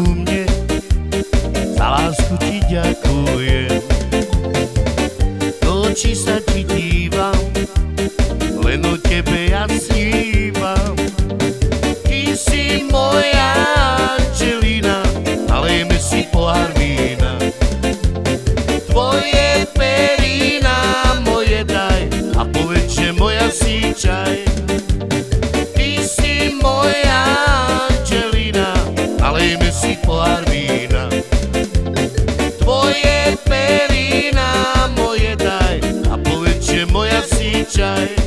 ku mne, za lásku ti ďakujem. Do očí sa ti dívam, len o tebe ja snívam. Ty si moja Angelina, nalejme si pohár vína. Tvoje perína moje daj a povedz, že moja si čaj. Ty si moja Angelina, nalejme si pohár vína. Tvoje perína moje daj a povedz, že moja si čaj.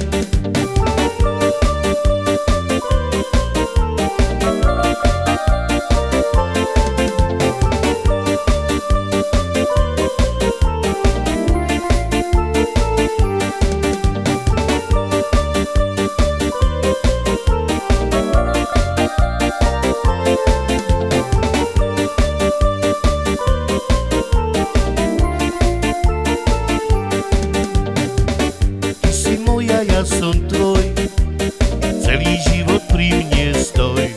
Ja som tvoj, celý život pri mne stoj.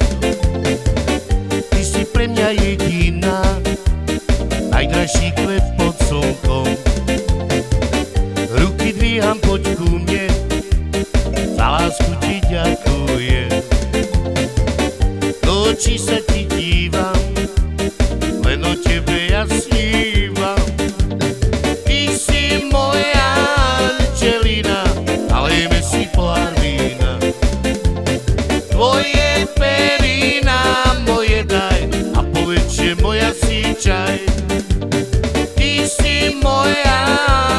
Ty si pre mňa jediná, najdražší kvet pod slnkom. Ruky dvíham, poď ku mne, za lásku ti ďakujem. Do očí sa ti dívam, len o tebe ja snívam. Ty si moja Angelina, nalejme si pohár vína. Tvoje perína moje daj a povedz, že moja si čaj. Ty si moja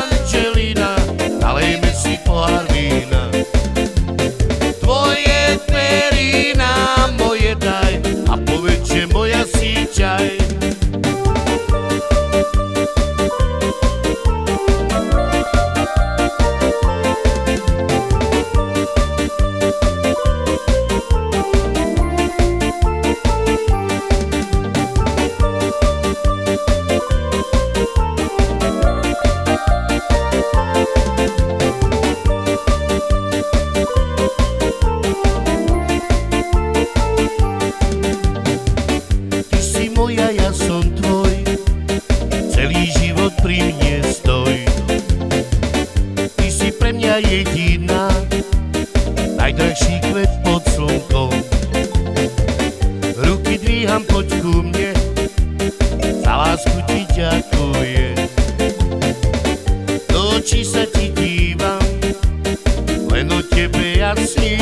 Angelina, nalejme si pohár vína. Tvoje perína moje daj a povedz, že moja si čaj. Ja som tvoj, celý život pri mne stoj. Ty si pre mňa jediná, najdražší kvet pod slnkom. Ruky dvíham, poď ku mne, za lásku ti ďakujem. Do očí sa ti dívam, len o tebe ja snívam.